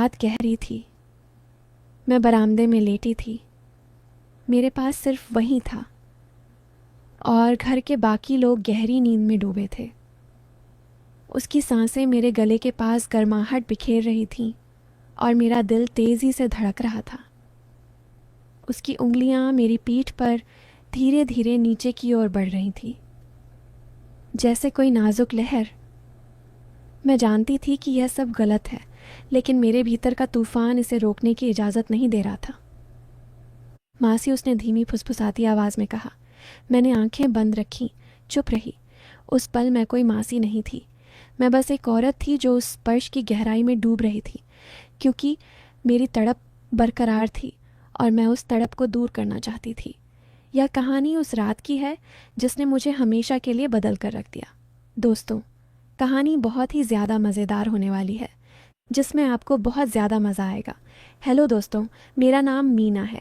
रात गहरी थी। मैं बरामदे में लेटी थी। मेरे पास सिर्फ वही था और घर के बाकी लोग गहरी नींद में डूबे थे। उसकी सांसें मेरे गले के पास गर्माहट बिखेर रही थीं और मेरा दिल तेज़ी से धड़क रहा था। उसकी उंगलियां मेरी पीठ पर धीरे धीरे नीचे की ओर बढ़ रही थीं, जैसे कोई नाजुक लहर। मैं जानती थी कि यह सब गलत है, लेकिन मेरे भीतर का तूफान इसे रोकने की इजाज़त नहीं दे रहा था। मासी, उसने धीमी फुसफुसाती आवाज़ में कहा। मैंने आंखें बंद रखीं, चुप रही। उस पल मैं कोई मासी नहीं थी। मैं बस एक औरत थी जो उस स्पर्श की गहराई में डूब रही थी, क्योंकि मेरी तड़प बरकरार थी और मैं उस तड़प को दूर करना चाहती थी। यह कहानी उस रात की है जिसने मुझे हमेशा के लिए बदल कर रख दिया। दोस्तों, कहानी बहुत ही ज़्यादा मज़ेदार होने वाली है, जिसमें आपको बहुत ज़्यादा मज़ा आएगा। हेलो दोस्तों, मेरा नाम मीना है।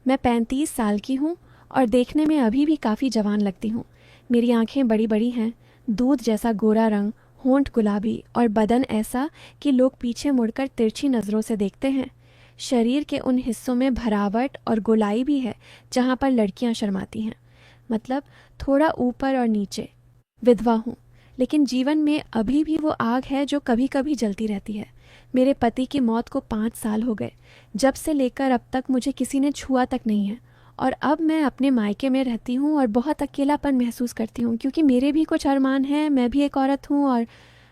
मैं 35 साल की हूँ और देखने में अभी भी काफ़ी जवान लगती हूँ। मेरी आंखें बड़ी बड़ी हैं, दूध जैसा गोरा रंग, होंठ गुलाबी और बदन ऐसा कि लोग पीछे मुड़कर तिरछी नज़रों से देखते हैं। शरीर के उन हिस्सों में भरावट और गोलाई भी है जहाँ पर लड़कियाँ शर्माती हैं, मतलब थोड़ा ऊपर और नीचे। विधवा हूँ, लेकिन जीवन में अभी भी वो आग है जो कभी कभी जलती रहती है। मेरे पति की मौत को 5 साल हो गए। जब से लेकर अब तक मुझे किसी ने छुआ तक नहीं है और अब मैं अपने मायके में रहती हूँ और बहुत अकेलापन महसूस करती हूँ, क्योंकि मेरे भी कुछ अरमान हैं। मैं भी एक औरत हूँ। और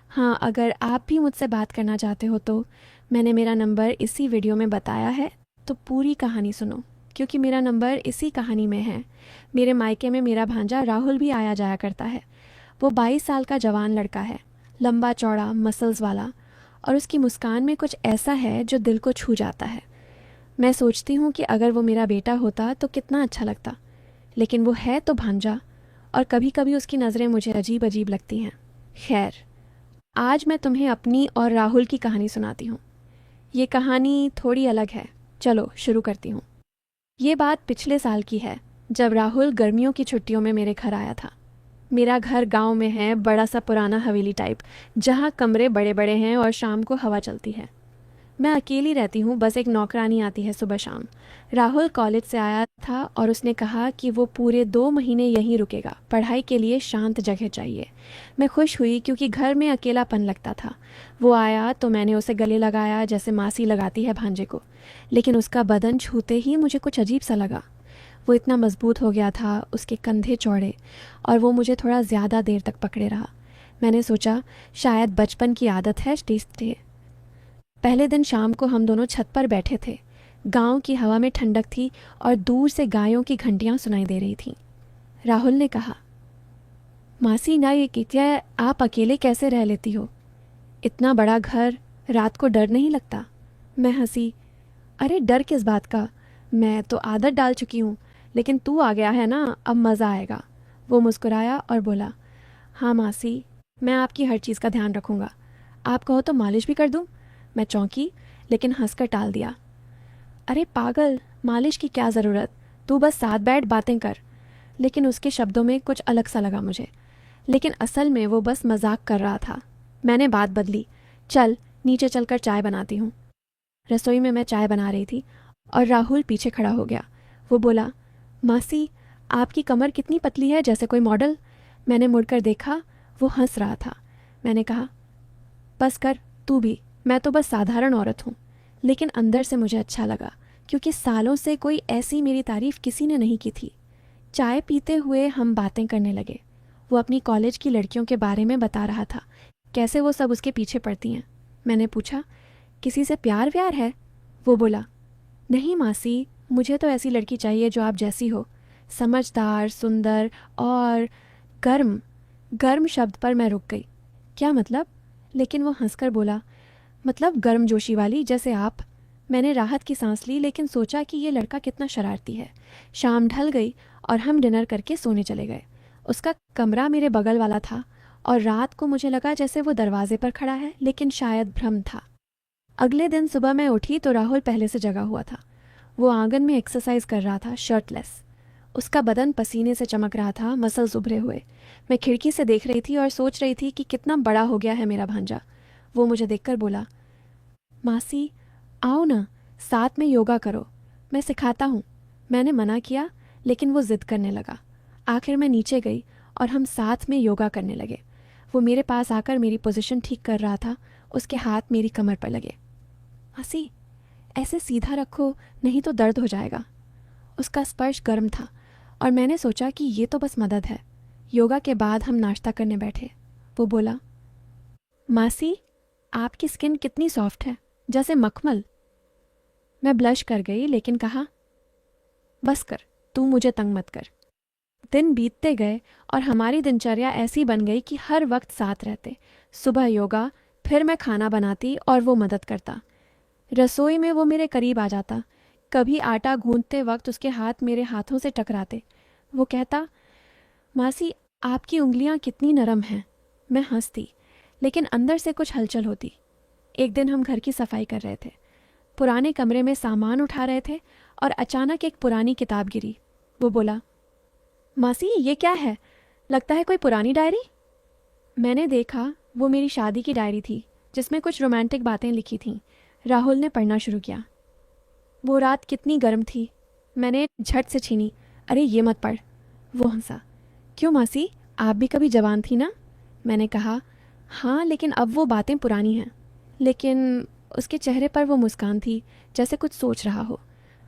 हाँ, अगर आप भी मुझसे बात करना चाहते हो तो मैंने मेरा नंबर इसी वीडियो में बताया है, तो पूरी कहानी सुनो, क्योंकि मेरा नंबर इसी कहानी में है। मेरे मायके में मेरा भांजा राहुल भी आया जाया करता है। वो 22 साल का जवान लड़का है, लंबा चौड़ा, मसल्स वाला, और उसकी मुस्कान में कुछ ऐसा है जो दिल को छू जाता है। मैं सोचती हूँ कि अगर वो मेरा बेटा होता तो कितना अच्छा लगता, लेकिन वो है तो भांजा, और कभी कभी उसकी नज़रें मुझे अजीब अजीब लगती हैं। खैर, आज मैं तुम्हें अपनी और राहुल की कहानी सुनाती हूँ। ये कहानी थोड़ी अलग है। चलो शुरू करती हूँ। ये बात पिछले साल की है, जब राहुल गर्मियों की छुट्टियों में मेरे घर आया था। मेरा घर गांव में है, बड़ा सा पुराना हवेली टाइप, जहाँ कमरे बड़े बड़े हैं और शाम को हवा चलती है। मैं अकेली रहती हूँ, बस एक नौकरानी आती है सुबह शाम। राहुल कॉलेज से आया था और उसने कहा कि वो पूरे 2 महीने यहीं रुकेगा, पढ़ाई के लिए शांत जगह चाहिए। मैं खुश हुई क्योंकि घर में अकेलापन लगता था। वो आया तो मैंने उसे गले लगाया जैसे मासी लगाती है भांजे को, लेकिन उसका बदन छूते ही मुझे कुछ अजीब सा लगा। वो इतना मजबूत हो गया था, उसके कंधे चौड़े, और वो मुझे थोड़ा ज़्यादा देर तक पकड़े रहा। मैंने सोचा शायद बचपन की आदत है टेस्ट। पहले दिन शाम को हम दोनों छत पर बैठे थे। गांव की हवा में ठंडक थी और दूर से गायों की घंटियां सुनाई दे रही थीं। राहुल ने कहा, मासी ना, ये कितिया, आप अकेले कैसे रह लेती हो? इतना बड़ा घर, रात को डर नहीं लगता? मैं हंसी, अरे डर किस बात का, मैं तो आदत डाल चुकी हूँ, लेकिन तू आ गया है ना, अब मज़ा आएगा। वो मुस्कुराया और बोला, हाँ मासी, मैं आपकी हर चीज़ का ध्यान रखूँगा। आप कहो तो मालिश भी कर दूँ? मैं चौंकी, लेकिन हंसकर टाल दिया। अरे पागल, मालिश की क्या ज़रूरत, तू बस साथ बैठ बातें कर। लेकिन उसके शब्दों में कुछ अलग सा लगा मुझे, लेकिन असल में वो बस मजाक कर रहा था। मैंने बात बदली, चल नीचे चलकर चाय बनाती हूँ। रसोई में मैं चाय बना रही थी और राहुल पीछे खड़ा हो गया। वो बोला, मासी, आपकी कमर कितनी पतली है, जैसे कोई मॉडल। मैंने मुड़कर देखा, वो हंस रहा था। मैंने कहा, बस कर तू भी, मैं तो बस साधारण औरत हूँ। लेकिन अंदर से मुझे अच्छा लगा, क्योंकि सालों से कोई ऐसी मेरी तारीफ किसी ने नहीं की थी। चाय पीते हुए हम बातें करने लगे। वो अपनी कॉलेज की लड़कियों के बारे में बता रहा था, कैसे वो सब उसके पीछे पड़ती हैं। मैंने पूछा, किसी से प्यार व्यार है? वो बोला, नहीं मासी, मुझे तो ऐसी लड़की चाहिए जो आप जैसी हो, समझदार, सुंदर और गर्म। गर्म शब्द पर मैं रुक गई। क्या मतलब? लेकिन वो हंसकर बोला, मतलब गर्मजोशी वाली, जैसे आप। मैंने राहत की सांस ली, लेकिन सोचा कि ये लड़का कितना शरारती है। शाम ढल गई और हम डिनर करके सोने चले गए। उसका कमरा मेरे बगल वाला था और रात को मुझे लगा जैसे वो दरवाजे पर खड़ा है, लेकिन शायद भ्रम था। अगले दिन सुबह मैं उठी तो राहुल पहले से जगा हुआ था। वो आंगन में एक्सरसाइज कर रहा था, शर्टलेस। उसका बदन पसीने से चमक रहा था, मसल्स उभरे हुए। मैं खिड़की से देख रही थी और सोच रही थी कि कितना बड़ा हो गया है मेरा भांजा। वो मुझे देखकर बोला, मासी, आओ ना, साथ में योगा करो, मैं सिखाता हूँ। मैंने मना किया, लेकिन वो ज़िद करने लगा। आखिर मैं नीचे गई और हम साथ में योगा करने लगे। वो मेरे पास आकर मेरी पोजीशन ठीक कर रहा था। उसके हाथ मेरी कमर पर लगे। हंसी, ऐसे सीधा रखो, नहीं तो दर्द हो जाएगा। उसका स्पर्श गर्म था और मैंने सोचा कि ये तो बस मदद है। योगा के बाद हम नाश्ता करने बैठे। वो बोला, मासी, आपकी स्किन कितनी सॉफ्ट है, जैसे मखमल। मैं ब्लश कर गई, लेकिन कहा, बस कर, तू मुझे तंग मत कर। दिन बीतते गए और हमारी दिनचर्या ऐसी बन गई कि हर वक्त साथ रहते। सुबह योगा, फिर मैं खाना बनाती और वो मदद करता। रसोई में वो मेरे करीब आ जाता। कभी आटा गूंथते वक्त उसके हाथ मेरे हाथों से टकराते। वो कहता, मासी, आपकी उंगलियां कितनी नरम हैं। मैं हंसती, लेकिन अंदर से कुछ हलचल होती। एक दिन हम घर की सफाई कर रहे थे। पुराने कमरे में सामान उठा रहे थे और अचानक एक पुरानी किताब गिरी। वो बोला, मासी, ये क्या है? लगता है कोई पुरानी डायरी। मैंने देखा, वो मेरी शादी की डायरी थी, जिसमें कुछ रोमांटिक बातें लिखी थीं। राहुल ने पढ़ना शुरू किया। वो रात कितनी गर्म थी। मैंने झट से छीनी। अरे ये मत पढ़। वो हंसा। क्यों मासी, आप भी कभी जवान थी ना? मैंने कहा, हाँ, लेकिन अब वो बातें पुरानी हैं। लेकिन उसके चेहरे पर वो मुस्कान थी, जैसे कुछ सोच रहा हो।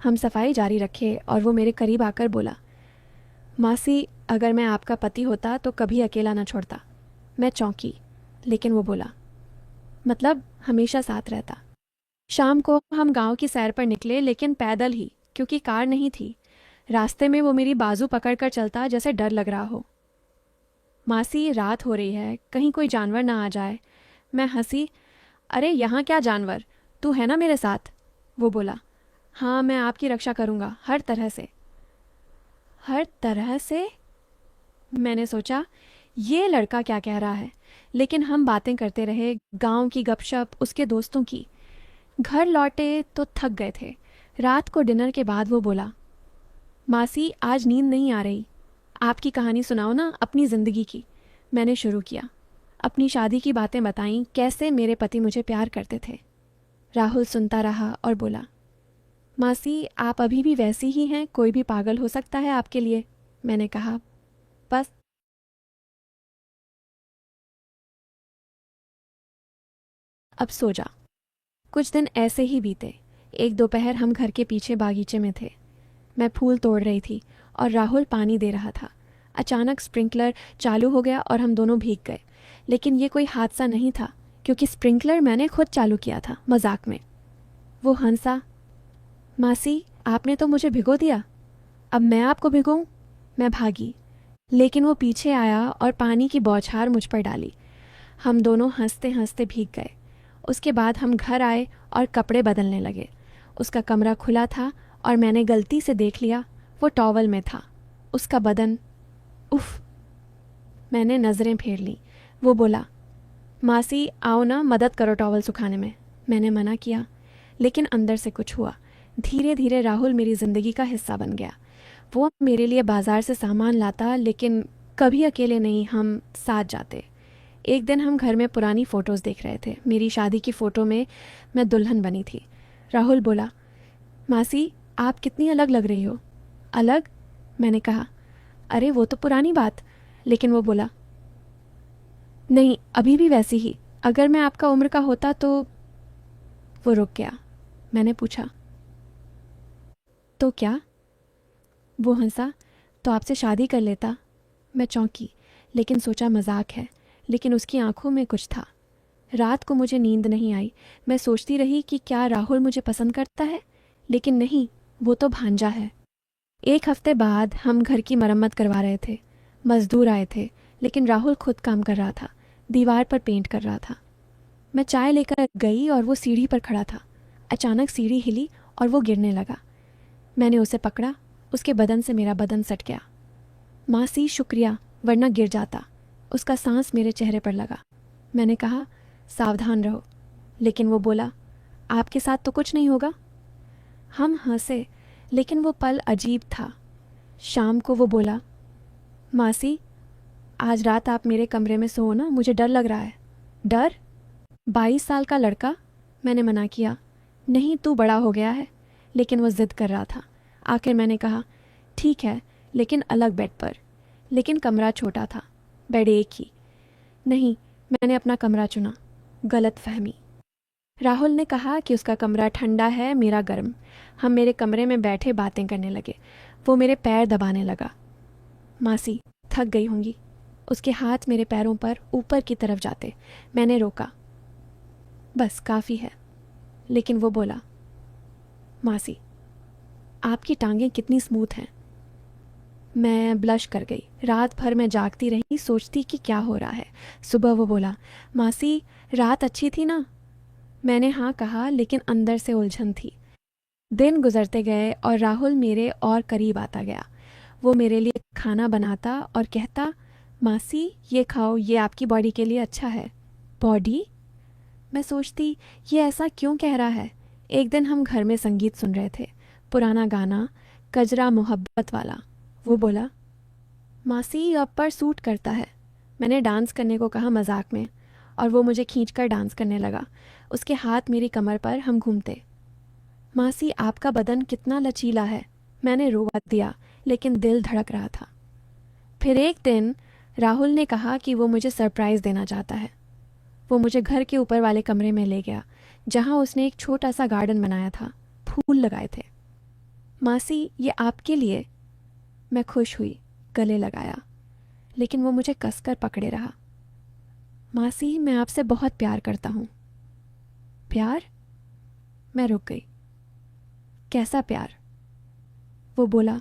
हम सफाई जारी रखे और वो मेरे करीब आकर बोला, मासी, अगर मैं आपका पति होता तो कभी अकेला ना छोड़ता। मैं चौंकी, लेकिन वो बोला, मतलब हमेशा साथ रहता। शाम को हम गांव की सैर पर निकले, लेकिन पैदल ही, क्योंकि कार नहीं थी। रास्ते में वो मेरी बाजू पकड़कर चलता, जैसे डर लग रहा हो। मासी, रात हो रही है, कहीं कोई जानवर ना आ जाए। मैं हंसी। अरे यहाँ क्या जानवर, तू है ना मेरे साथ। वो बोला, हाँ, मैं आपकी रक्षा करूँगा, हर तरह से। हर तरह से? मैंने सोचा, ये लड़का क्या कह रहा है। लेकिन हम बातें करते रहे, गांव की गपशप, उसके दोस्तों की। घर लौटे तो थक गए थे। रात को डिनर के बाद वो बोला, मासी, आज नींद नहीं आ रही, आपकी कहानी सुनाओ ना, अपनी ज़िंदगी की। मैंने शुरू किया। अपनी शादी की बातें बताईं, कैसे मेरे पति मुझे प्यार करते थे। राहुल सुनता रहा और बोला, मासी, आप अभी भी वैसी ही हैं, कोई भी पागल हो सकता है आपके लिए। मैंने कहा, बस। अब सो जा। कुछ दिन ऐसे ही बीते। एक दोपहर हम घर के पीछे बागीचे में थे। मैं फूल तोड़ रही थी और राहुल पानी दे रहा था। अचानक स्प्रिंकलर चालू हो गया और हम दोनों भीग गए। लेकिन ये कोई हादसा नहीं था, क्योंकि स्प्रिंकलर मैंने खुद चालू किया था, मजाक में। वो हंसा। मासी, आपने तो मुझे भिगो दिया, अब मैं आपको भिगोऊं? मैं भागी, लेकिन वो पीछे आया और पानी की बौछार मुझ पर डाली। हम दोनों हंसते हंसते भीग गए। उसके बाद हम घर आए और कपड़े बदलने लगे। उसका कमरा खुला था और मैंने गलती से देख लिया, वो टॉवल में था। उसका बदन, उफ। मैंने नज़रें फेर ली। वो बोला, मासी, आओ ना, मदद करो टॉवल सुखाने में। मैंने मना किया, लेकिन अंदर से कुछ हुआ। धीरे धीरे राहुल मेरी ज़िंदगी का हिस्सा बन गया। वो मेरे लिए बाजार से सामान लाता, लेकिन कभी अकेले नहीं, हम साथ जाते। एक दिन हम घर में पुरानी फ़ोटोज़ देख रहे थे। मेरी शादी की फ़ोटो में मैं दुल्हन बनी थी। राहुल बोला, मासी, आप कितनी अलग लग रही हो। अलग? मैंने कहा, अरे वो तो पुरानी बात। लेकिन वो बोला, नहीं, अभी भी वैसी ही। अगर मैं आपका उम्र का होता तो। वो रुक गया। मैंने पूछा, तो क्या? वो हंसा, तो आपसे शादी कर लेता। मैं चौंकी, लेकिन सोचा मजाक है। लेकिन उसकी आंखों में कुछ था। रात को मुझे नींद नहीं आई। मैं सोचती रही कि क्या राहुल मुझे पसंद करता है, लेकिन नहीं, वो तो भांजा है। एक हफ्ते बाद हम घर की मरम्मत करवा रहे थे। मजदूर आए थे, लेकिन राहुल खुद काम कर रहा था, दीवार पर पेंट कर रहा था। मैं चाय लेकर गई और वो सीढ़ी पर खड़ा था। अचानक सीढ़ी हिली और वो गिरने लगा। मैंने उसे पकड़ा, उसके बदन से मेरा बदन सट गया। मासी, शुक्रिया, वरना गिर जाता। उसका सांस मेरे चेहरे पर लगा। मैंने कहा, सावधान रहो। लेकिन वो बोला, आपके साथ तो कुछ नहीं होगा। हम हंसे, लेकिन वो पल अजीब था। शाम को वो बोला, मासी, आज रात आप मेरे कमरे में सो ना, मुझे डर लग रहा है। डर? 22 साल का लड़का। मैंने मना किया, नहीं, तू बड़ा हो गया है। लेकिन वो ज़िद कर रहा था। आखिर मैंने कहा, ठीक है, लेकिन अलग बेड पर। लेकिन कमरा छोटा था, बेड एक ही। नहीं, मैंने अपना कमरा चुना। गलत फहमी। राहुल ने कहा कि उसका कमरा ठंडा है, मेरा गर्म। हम मेरे कमरे में बैठे बातें करने लगे। वो मेरे पैर दबाने लगा। मासी थक गई होंगी। उसके हाथ मेरे पैरों पर ऊपर की तरफ जाते। मैंने रोका, बस काफ़ी है। लेकिन वो बोला, मासी आपकी टांगें कितनी स्मूथ हैं। मैं ब्लश कर गई। रात भर मैं जागती रही, सोचती कि क्या हो रहा है। सुबह वो बोला, मासी रात अच्छी थी ना। मैंने हाँ कहा, लेकिन अंदर से उलझन थी। दिन गुजरते गए और राहुल मेरे और करीब आता गया। वो मेरे लिए खाना बनाता और कहता, मासी ये खाओ, ये आपकी बॉडी के लिए अच्छा है। बॉडी? मैं सोचती, ये ऐसा क्यों कह रहा है। एक दिन हम घर में संगीत सुन रहे थे, पुराना गाना, कजरा मोहब्बत वाला। वो बोला, मासी अब पर सूट करता है। मैंने डांस करने को कहा मजाक में, और वो मुझे खींचकर डांस करने लगा। उसके हाथ मेरी कमर पर, हम घूमते। मासी आपका बदन कितना लचीला है। मैंने रोवा दिया, लेकिन दिल धड़क रहा था। फिर एक दिन राहुल ने कहा कि वो मुझे सरप्राइज़ देना चाहता है। वो मुझे घर के ऊपर वाले कमरे में ले गया, जहाँ उसने एक छोटा सा गार्डन बनाया था, फूल लगाए थे। मासी ये आपके लिए। मैं खुश हुई, गले लगाया, लेकिन वो मुझे कसकर पकड़े रहा। मासी मैं आपसे बहुत प्यार करता हूँ। प्यार? मैं रुक गई। कैसा प्यार? वो बोला,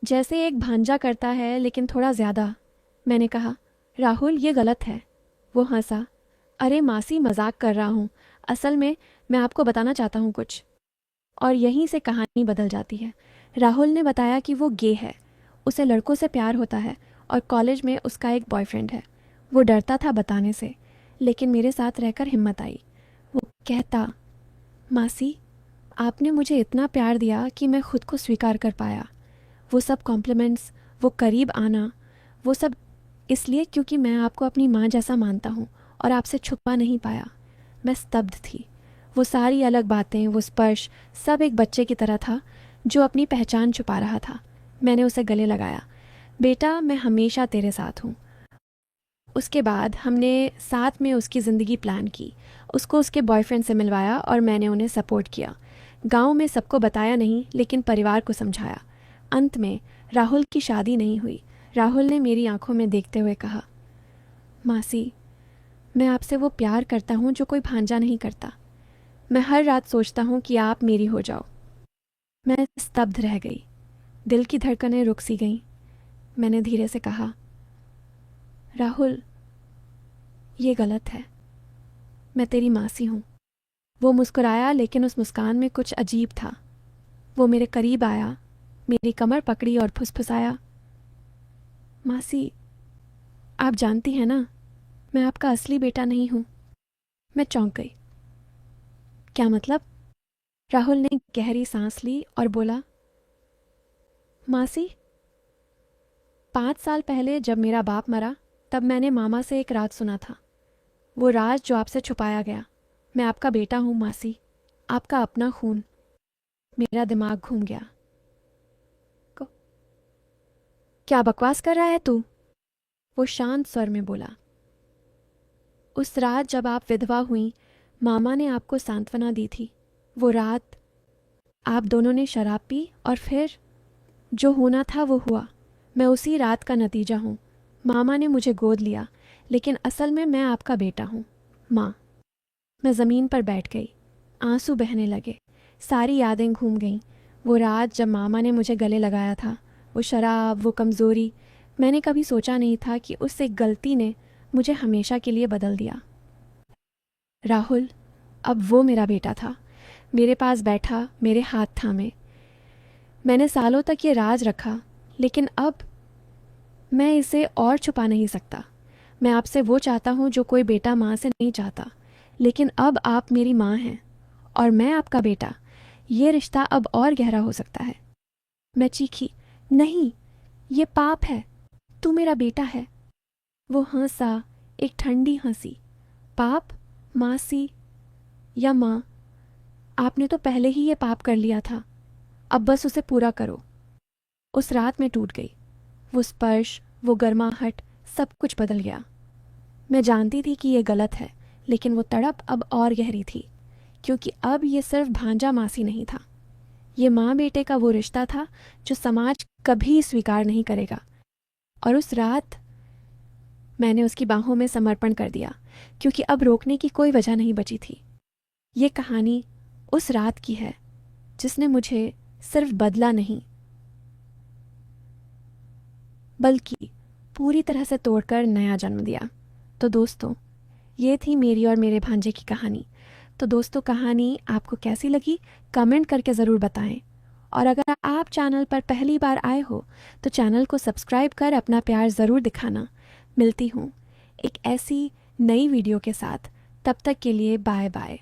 जैसे एक भांजा करता है, लेकिन थोड़ा ज़्यादा। मैंने कहा, राहुल ये गलत है। वो हंसा, अरे मासी मजाक कर रहा हूँ, असल में मैं आपको बताना चाहता हूँ कुछ। और यहीं से कहानी बदल जाती है। राहुल ने बताया कि वो गे है, उसे लड़कों से प्यार होता है और कॉलेज में उसका एक बॉयफ्रेंड है। वो डरता था बताने से, लेकिन मेरे साथ रहकर हिम्मत आई। वो कहता, मासी आपने मुझे इतना प्यार दिया कि मैं खुद को स्वीकार कर पाया। वो सब कॉम्प्लीमेंट्स, वो करीब आना, वो सब इसलिए क्योंकि मैं आपको अपनी माँ जैसा मानता हूँ और आपसे छुपा नहीं पाया। मैं स्तब्ध थी। वो सारी अलग बातें, वो स्पर्श, सब एक बच्चे की तरह था जो अपनी पहचान छुपा रहा था। मैंने उसे गले लगाया, बेटा मैं हमेशा तेरे साथ हूँ। उसके बाद हमने साथ में उसकी ज़िंदगी प्लान की। उसको उसके बॉयफ्रेंड से मिलवाया और मैंने उन्हें सपोर्ट किया। गांव में सबको बताया नहीं, लेकिन परिवार को समझाया। अंत में राहुल की शादी नहीं हुई। राहुल ने मेरी आंखों में देखते हुए कहा, मासी मैं आपसे वो प्यार करता हूँ जो कोई भांजा नहीं करता। मैं हर रात सोचता हूँ कि आप मेरी हो जाओ। मैं स्तब्ध रह गई। दिल की धड़कनें रुक सी गईं। मैंने धीरे से कहा, राहुल ये गलत है। मैं तेरी मासी हूँ। वो मुस्कुराया, लेकिन उस मुस्कान में कुछ अजीब था। वो मेरे करीब आया, मेरी कमर पकड़ी और फुसफुसाया, मासी आप जानती हैं ना, मैं आपका असली बेटा नहीं हूँ। मैं चौंक गई। क्या मतलब? राहुल ने गहरी सांस ली और बोला, मासी 5 साल पहले जब मेरा बाप मरा, तब मैंने मामा से एक राज सुना था। वो राज जो आपसे छुपाया गया। मैं आपका बेटा हूँ मासी, आपका अपना खून। मेरा दिमाग घूम गया। को क्या बकवास कर रहा है तू? वो शांत स्वर में बोला, उस रात जब आप विधवा हुई, मामा ने आपको सांत्वना दी थी। वो रात आप दोनों ने शराब पी और फिर जो होना था वो हुआ। मैं उसी रात का नतीजा हूँ। मामा ने मुझे गोद लिया, लेकिन असल में मैं आपका बेटा हूँ। माँ। मैं ज़मीन पर बैठ गई। आंसू बहने लगे। सारी यादें घूम गईं। वो रात जब मामा ने मुझे गले लगाया था, वो शराब, वो कमज़ोरी। मैंने कभी सोचा नहीं था कि उस एक गलती ने मुझे हमेशा के लिए बदल दिया। राहुल अब वो मेरा बेटा था, मेरे पास बैठा, मेरे हाथ थामे। मैंने सालों तक ये राज रखा, लेकिन अब मैं इसे और छुपा नहीं सकता। मैं आपसे वो चाहता हूँ जो कोई बेटा माँ से नहीं चाहता, लेकिन अब आप मेरी माँ हैं और मैं आपका बेटा। ये रिश्ता अब और गहरा हो सकता है। मैं चीखी, नहीं, ये पाप है। तू मेरा बेटा है। वो हंसा, एक ठंडी हंसी। पाप? मासी या माँ? आपने तो पहले ही ये पाप कर लिया था, अब बस उसे पूरा करो। उस रात मैं टूट गई। वो स्पर्श, वो गर्माहट, सब कुछ बदल गया। मैं जानती थी कि ये गलत है, लेकिन वो तड़प अब और गहरी थी, क्योंकि अब ये सिर्फ भांजा मासी नहीं था। ये माँ बेटे का वो रिश्ता था जो समाज कभी स्वीकार नहीं करेगा। और उस रात मैंने उसकी बाहों में समर्पण कर दिया, क्योंकि अब रोकने की कोई वजह नहीं बची थी। ये कहानी उस रात की है जिसने मुझे सिर्फ बदला नहीं, बल्कि पूरी तरह से तोड़कर नया जन्म दिया। तो दोस्तों, ये थी मेरी और मेरे भांजे की कहानी। तो दोस्तों, कहानी आपको कैसी लगी कमेंट करके ज़रूर बताएं। और अगर आप चैनल पर पहली बार आए हो तो चैनल को सब्सक्राइब कर अपना प्यार ज़रूर दिखाना। मिलती हूँ एक ऐसी नई वीडियो के साथ। तब तक के लिए बाय बाय।